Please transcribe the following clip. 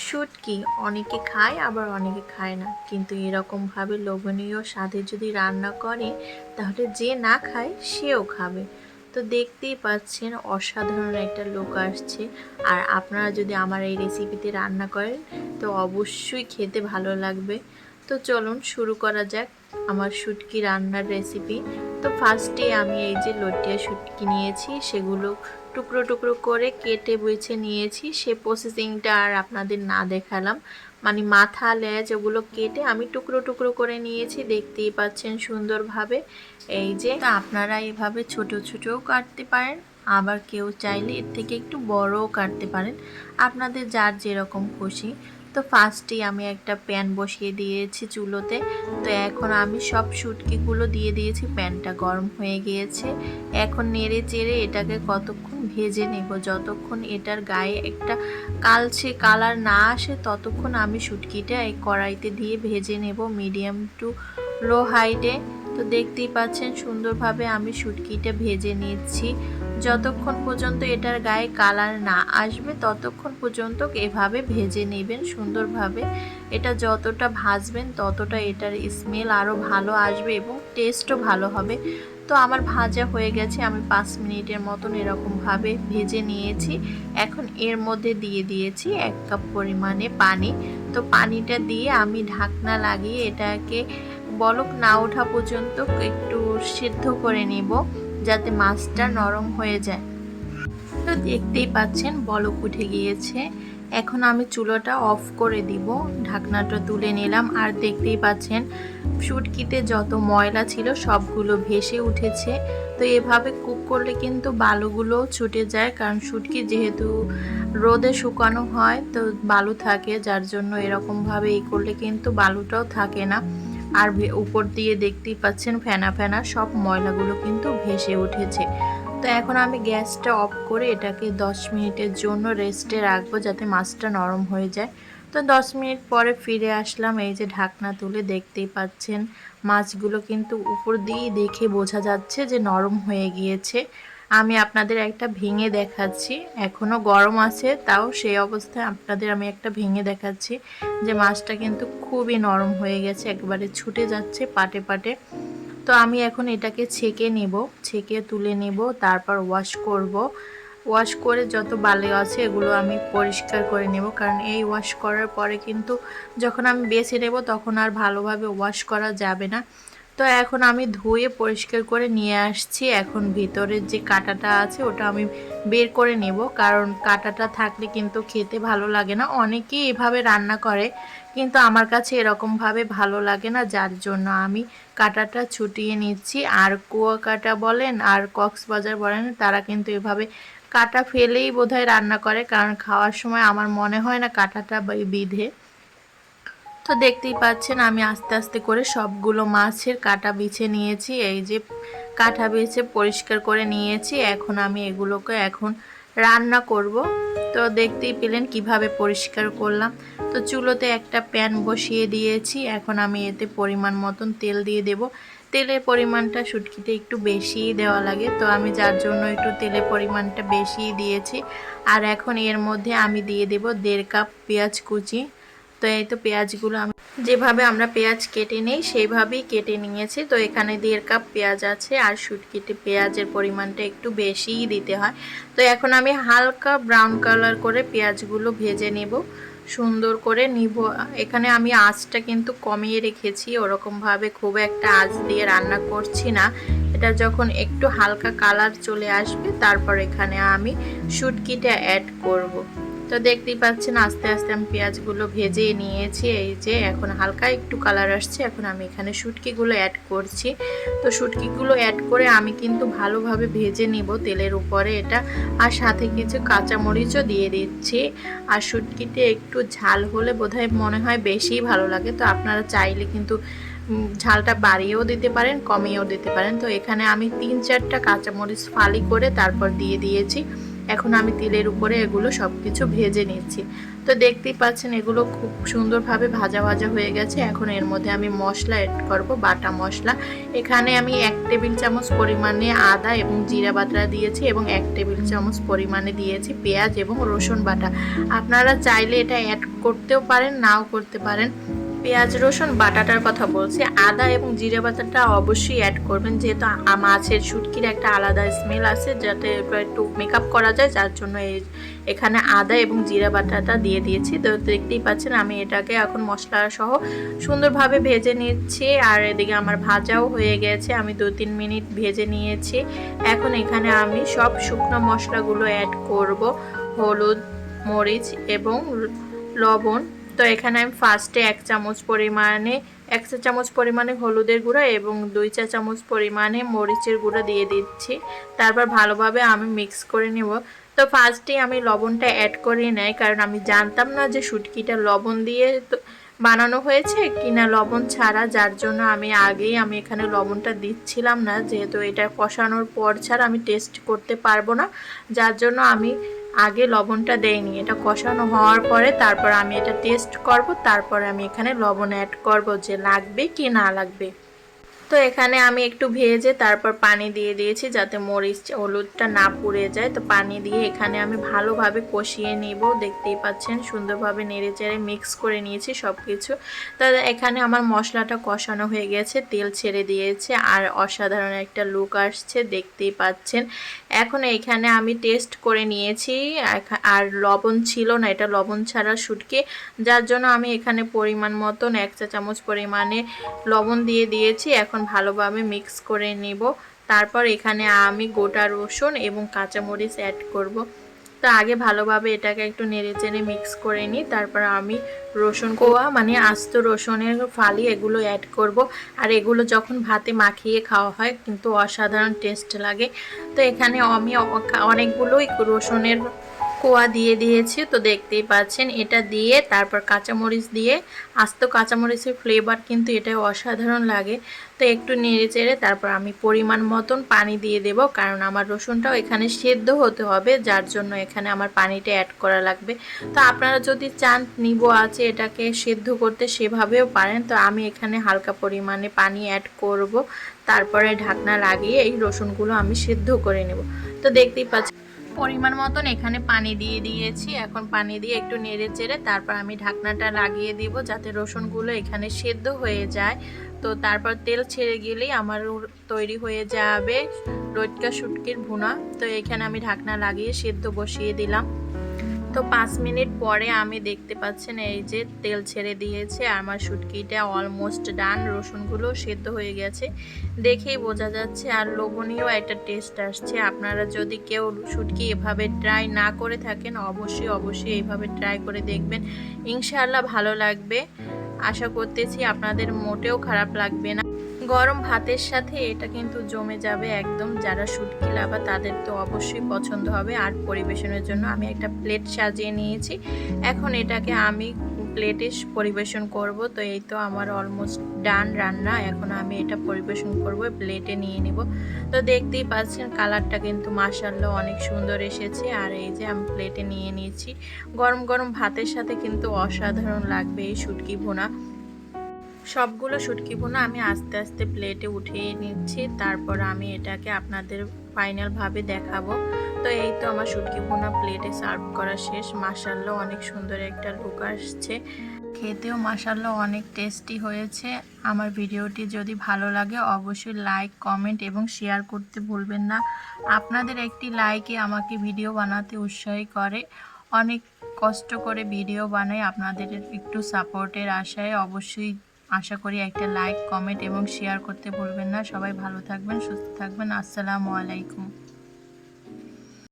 শুটকি অনেকে খায় আবার অনেকে খায় না, কিন্তু এরকমভাবে লোভনীয় স্বাদে যদি রান্না করে তাহলে যে না খায় সেও খাবে। তো দেখতেই পাচ্ছেন অসাধারণ একটা লুক আসছে। আর আপনারা যদি আমার এই রেসিপিতে রান্না করেন তো অবশ্যই খেতে ভালো লাগবে। তো চলুন শুরু করা যাক আমার শুটকি রান্নার রেসিপি। তো ফার্স্টে আমি এই যে লটিয়া শুটকি নিয়েছি, সেগুলো টুকরো টুকরো করে কেটে বেছে নিয়েছি। সে প্রসেসিংটা আর আপনাদের না দেখালাম, মানে মাথা লেজ ওগুলো কেটে আমি টুকরো টুকরো করে নিয়েছি, দেখতেই পাচ্ছেন সুন্দরভাবে। এই যে আপনারা এভাবে ছোট ছোটও কাটতে পারেন, আবার কেউ চাইলে এর থেকে একটু বড়ও কাটতে পারেন, আপনাদের যার যেরকম খুশি। তো ফার্স্টেই আমি একটা প্যান বসিয়ে দিয়েছি চুলোতে। তো এখন আমি সব শুটকিগুলো দিয়ে দিয়েছি, প্যানটা গরম হয়ে গিয়েছে। এখন নেড়ে চেড়ে এটাকে কতক্ষণ ভেজে নেব, যতক্ষণ এটার গায়ে একটা কালচে কালার না আসে ততক্ষণ আমি শুটকিটা এই কড়াইতে দিয়ে ভেজে নেব মিডিয়াম টু লো হাইটে। তো দেখতেই পাচ্ছেন সুন্দরভাবে আমি শুটকিটা ভেজে নিচ্ছি। যতক্ষণ পর্যন্ত এটার গায়ে কালার না আসবে ততক্ষণ পর্যন্ত এভাবে ভেজে নেবেন সুন্দরভাবে। এটা যতটা ভাজবেন ততটা এটার স্মেল আরও ভালো আসবে এবং টেস্টও ভালো হবে। তো আমার ভাজা হয়ে গেছে, আমি 5 মিনিটের মতন এরকমভাবে ভেজে নিয়েছি। এখন এর মধ্যে দিয়ে দিয়েছি 1 কাপ পরিমাণে পানি। তো পানিটা দিয়ে আমি ঢাকনা লাগিয়ে এটাকে বলক না ওঠা পর্যন্ত একটু সিদ্ধ করে নেব, যাতে মাছটা নরম হয়ে যায়। তো দেখতেই পাচ্ছেন বলক উঠে গিয়েছে। এখন আমি চুলোটা অফ করে দিব, ঢাকনাটা তুলে নিলাম। আর দেখতেই পাচ্ছেন শুটকিতে যত ময়লা ছিল সবগুলো ভেসে উঠেছে। তো এভাবে কুক করলে কিন্তু বালুগুলোও ছুটে যায়, কারণ শুটকি যেহেতু রোদে শুকানো হয় তো বালু থাকে, যার জন্য এরকমভাবে করলে কিন্তু বালুটাও থাকে না। আর উপর দিয়ে দেখতেই পাচ্ছেন ফেনা ফেনা সব ময়লাগুলো কিন্তু ভেসে উঠেছে। তো এখন আমি গ্যাসটা অফ করে এটাকে 10 মিনিটের জন্য রেস্টে রাখবো, যাতে মাছটা নরম হয়ে যায়। তো 10 মিনিট পরে ফিরে আসলাম। এই যে ঢাকনা তুলে দেখতেই পাচ্ছেন মাছগুলো কিন্তু উপর দিয়ে দেখে বোঝা যাচ্ছে যে নরম হয়ে গিয়েছে। আমি আপনাদের একটা ভেঙে দেখাচ্ছি, এখনও গরম আছে, তাও সেই অবস্থায় আপনাদের আমি একটা ভেঙে দেখাচ্ছি যে মাছটা কিন্তু খুবই নরম হয়ে গেছে, একবারে ছুটে যাচ্ছে পাটে পাটে। তো আমি এখন এটাকে ছেঁকে নেব, ছেঁকে তুলে নেব, তারপর ওয়াশ করব। ওয়াশ করে যত বালি আছে এগুলো আমি পরিষ্কার করে নেব, কারণ এই ওয়াশ করার পরে কিন্তু যখন আমি বেছে নেব তখন আর ভালোভাবে ওয়াশ করা যাবে না। তো এখন আমি ধুয়ে পরিষ্কার করে নিয়ে আসছি। এখন ভিতরের যে কাঁটাটা আছে ওটা আমি বের করে নেব, কারণ কাঁটাটা থাকলে কিন্তু খেতে ভালো লাগে না। অনেকেই এভাবে রান্না করে, কিন্তু আমার কাছে এরকমভাবে ভালো লাগে না, যার জন্য আমি কাঁটাটা ছুটিয়ে নিচ্ছি। আর কুয়াকাটা বলেন আর কক্সবাজার বলেন, তারা কিন্তু এভাবে কাঁটা ফেলেই বোধহয় রান্না করে, কারণ খাওয়ার সময় আমার মনে হয় না কাঁটাটা বিঁধে। তো দেখতেই পাচ্ছেন আমি আস্তে আস্তে করে সবগুলো মাছের কাঁটা বেছে নিয়েছি। এই যে কাঁটা বেছে পরিষ্কার করে নিয়েছি। এখন আমি এগুলোকে এখন রান্না করব। তো দেখতেই পেলেন কিভাবে পরিষ্কার করলাম। তো চুলোতে একটা প্যান বসিয়ে দিয়েছি, এখন আমি এতে পরিমাণ মতন তেল দিয়ে দেব। তেলের পরিমাণটা শুটকিতে একটু বেশিই দেওয়া লাগে, তো আমি যার জন্য একটু তেলের পরিমাণটা বেশিই দিয়েছি। আর এখন এর মধ্যে আমি দিয়ে দেব 1.5 কাপ পেঁয়াজ কুচি। তো এই তো পেঁয়াজগুলো আমি যেভাবে আমরা পেঁয়াজ কেটে নিই সেইভাবেই কেটে নিয়েছি। তো এখানে 1.5 কাপ পেঁয়াজ আছে, আর শুটকিতে পেঁয়াজের পরিমাণটা একটু বেশিই দিতে হয়। তো এখন আমি হালকা ব্রাউন কালার করে পেঁয়াজগুলো ভেজে নেব, সুন্দর করে নিব। এখানে আমি আঁচটা কিন্তু কমিয়ে রেখেছি, ওরকমভাবে খুব একটা আঁচ দিয়ে রান্না করছি না। এটা যখন একটু হালকা কালার চলে আসবে তারপর এখানে আমি শুটকিটা অ্যাড করব। তো দেখতেই পাচ্ছেন আস্তে আস্তে আমি পেঁয়াজগুলো ভেজে নিয়েছি। এই যে এখন হালকা একটু কালার আসছে, এখন আমি এখানে শুটকিগুলো অ্যাড করছি। তো শুটকিগুলো অ্যাড করে আমি কিন্তু ভালোভাবে ভেজে নিব তেলের উপরে এটা, আর সাথে কিছু কাঁচামরিচও দিয়ে দিচ্ছি। আর শুটকিতে একটু ঝাল হলে বোধহয় মনে হয় বেশিই ভালো লাগে, তো আপনারা চাইলে কিন্তু ঝালটা বাড়িয়েও দিতে পারেন, কমিয়েও দিতে পারেন। তো এখানে আমি 3-4টা কাঁচামরিচ ফালি করে তারপর দিয়ে দিয়েছি। এখন আমি তেলের উপরে এগুলো সব কিছু ভেজে নিচ্ছি। তো দেখতেই পাচ্ছেন এগুলো খুব সুন্দরভাবে ভাজা ভাজা হয়ে গেছে। এখন এর মধ্যে আমি মশলা অ্যাড করব, বাটা মশলা। এখানে আমি 1 টেবিল চামচ পরিমাণে আদা এবং জিরা বাটা দিয়েছি এবং 1 টেবিল চামচ পরিমাণে দিয়েছি পেঁয়াজ এবং রসুন বাটা। আপনারা চাইলে এটা অ্যাড করতেও পারেন, নাও করতে পারেন। পেঁয়াজ রসুন বাটাটার কথা বলছি, আদা এবং জিরা বাটাটা অবশ্যই অ্যাড করবেন, যেহেতু মাছের শুটকির একটা আলাদা স্মেল আছে, যাতে একটু মেকআপ করা যায়, যার জন্য এখানে আদা এবং জিরা বাটাটা দিয়ে দিয়েছি। তো দেখতেই পাচ্ছেন আমি এটাকে এখন মশলা সহ সুন্দরভাবে ভেজে নিচ্ছি। আর এদিকে আমার ভাজাও হয়ে গেছে, আমি 2-3 মিনিট ভেজে নিয়েছি। এখন এখানে আমি সব শুকনো মশলাগুলো অ্যাড করব, হলুদ, মরিচ এবং লবণ। তো এখানে আমি ফার্স্টে 1 চা চামচ পরিমাণে হলুদের গুঁড়া এবং 2 চা চামচ পরিমাণে মরিচের গুঁড়া দিয়ে দিচ্ছি। তারপর ভালোভাবে আমি মিক্স করে নেব। তো ফার্স্টে আমি লবণটা অ্যাড করে নেই, কারণ আমি জানতাম না যে শুটকিটা লবণ দিয়ে বানানো হয়েছে কিনা লবণ ছাড়া, যার জন্য আমি এখানে লবণটা দিচ্ছিলাম না, যেহেতু এটা কষানোর পর ছাড়া আমি টেস্ট করতে পারবো না, যার জন্য আমি আগে লবণটা দেইনি। এটা কষানো হওয়ার পরে তারপর আমি এটা টেস্ট করব, তারপরে আমি এখানে লবণ অ্যাড করব যে লাগবে কি না লাগবে। তো এখানে আমি একটু ভেজে তারপর পানি দিয়ে দিয়েছি, যাতে মরিচ হলুদটা না পুড়ে যায়। তো পানি দিয়ে এখানে আমি ভালোভাবে কষিয়ে নিব। দেখতেই পাচ্ছেন সুন্দরভাবে নেড়ে চেড়ে মিক্স করে নিয়েছি সব কিছু। তো এখানে আমার মশলাটা কষানো হয়ে গেছে, তেল ছেড়ে দিয়েছে আর অসাধারণ একটা লুক আসছে, দেখতেই পাচ্ছেন। এখন এখানে আমি টেস্ট করে নিয়েছি, আর লবণ ছিল না, এটা লবণ ছাড়া শুটকি, যার জন্য আমি এখানে পরিমাণ মতন 1 চা চামচ পরিমাণে লবণ দিয়ে দিয়েছি। এখন ভালোভাবে মিক্স করে নিব। তারপর এখানে আমি গোটা রসুন এবং কাঁচামরিচ অ্যাড করব। তো আগে ভালোভাবে এটাকে একটু নেড়েচেড়ে মিক্স করে নিই, তারপর আমি রসুন কোয়া মানে আস্ত রসুনের ফালি এগুলো অ্যাড করব। আর এগুলো যখন ভাতে মাখিয়ে খাওয়া হয় কিন্তু অসাধারণ টেস্ট লাগে। তো এখানে আমি অনেকগুলোই রসুনের কোয়া দিয়ে দিয়েছি। তো দেখতেই পাচ্ছেন এটা দিয়ে তারপর কাঁচামরিচ দিয়ে, আস্ত কাঁচামরিচের ফ্লেভার কিন্তু এটা অসাধারণ লাগে। তো একটু নেড়ে চেড়ে তারপর আমি পরিমাণ মতন পানি দিয়ে দেব, কারণ আমার রসুনটাও এখানে সেদ্ধ হতে হবে, যার জন্য এখানে আমার পানিটা অ্যাড করা লাগবে। তো আপনারা যদি চান নিবো আছে এটাকে সেদ্ধ করতে সেভাবেও পারেন। তো আমি এখানে হালকা পরিমাণে পানি অ্যাড করব, তারপরে ঢাকনা লাগিয়ে এই রসুনগুলো আমি সেদ্ধ করে নেব। তো দেখতেই পাচ্ছেন পরিমাণ মতন এখানে পানি দিয়ে দিয়েছি। এখন পানি দিয়ে একটু নেড়ে চেড়ে তারপর আমি ঢাকনাটা লাগিয়ে দিব, যাতে রসুনগুলো এখানে সেদ্ধ হয়ে যায়। তো তারপর তেল ছেড়ে গেলেই আমার তৈরি হয়ে যাবে লটকা শুটকির ভুনা। তো এখানে আমি ঢাকনা লাগিয়ে সেদ্ধ বসিয়ে দিলাম। তো 5 মিনিট পরে আমি দেখতে পাচ্ছেন এই যে তেল ছেড়ে দিয়েছে, আমার শুটকিটা অলমোস্ট ডান, রসুনগুলো সেদ্ধ হয়ে গেছে, দেখেই বোঝা যাচ্ছে। আর লোভনীয় একটা টেস্ট আসছে। আপনারা যদি কেউ শুটকি এভাবে ট্রাই না করে থাকেন, অবশ্যই এইভাবে ট্রাই করে দেখবেন, ইনশাআল্লাহ ভালো লাগবে। আশা করতেছি আপনাদের মোটেও খারাপ লাগবে না। গরম ভাতের সাথে এটা কিন্তু জমে যাবে একদম। যারা শুটকি লাভার তাদের তো অবশ্যই পছন্দ হবে। আর পরিবেশনের জন্য আমি একটা প্লেট সাজিয়ে নিয়েছি, এখন এটাকে আমি প্লেটে পরিবেশন করব। তো এই তো আমার অলমোস্ট ডান রান্না, এখন আমি এটা পরিবেশন করব, প্লেটে নিয়ে নেব। তো দেখতেই পাচ্ছেন কালারটা কিন্তু মাশাআল্লাহ অনেক সুন্দর এসেছে। আর এই যে আমি প্লেটে নিয়ে নিয়েছি, গরম গরম ভাতের সাথে কিন্তু অসাধারণ লাগবে এই শুটকি ভুনা। সবগুলো শুটকি ভুনা আমি আস্তে আস্তে প্লেটে উঠিয়ে নিচ্ছি, তারপর আমি এটাকে আপনাদের ফাইনালভাবে দেখাবো। তো এই তো আমার শুটকি ভুনা প্লেটে সার্ভ করা শেষ। মাশাআল্লাহ অনেক সুন্দর একটা লুক আসছে, খেতেও মাশাআল্লাহ অনেক টেস্টি হয়েছে। আমার ভিডিওটি যদি ভালো লাগে অবশ্যই লাইক, কমেন্ট এবং শেয়ার করতে ভুলবেন না। আপনাদের একটি লাইকে আমাকে ভিডিও বানাতে উৎসাহী করে। অনেক কষ্ট করে ভিডিও বানাই, আপনাদের একটু সাপোর্টের আশায়। অবশ্যই আশা করি একটা লাইক, কমেন্ট এবং শেয়ার করতে ভুলবেন না। সবাই ভালো থাকবেন, সুস্থ থাকবেন। আসসালামু আলাইকুম।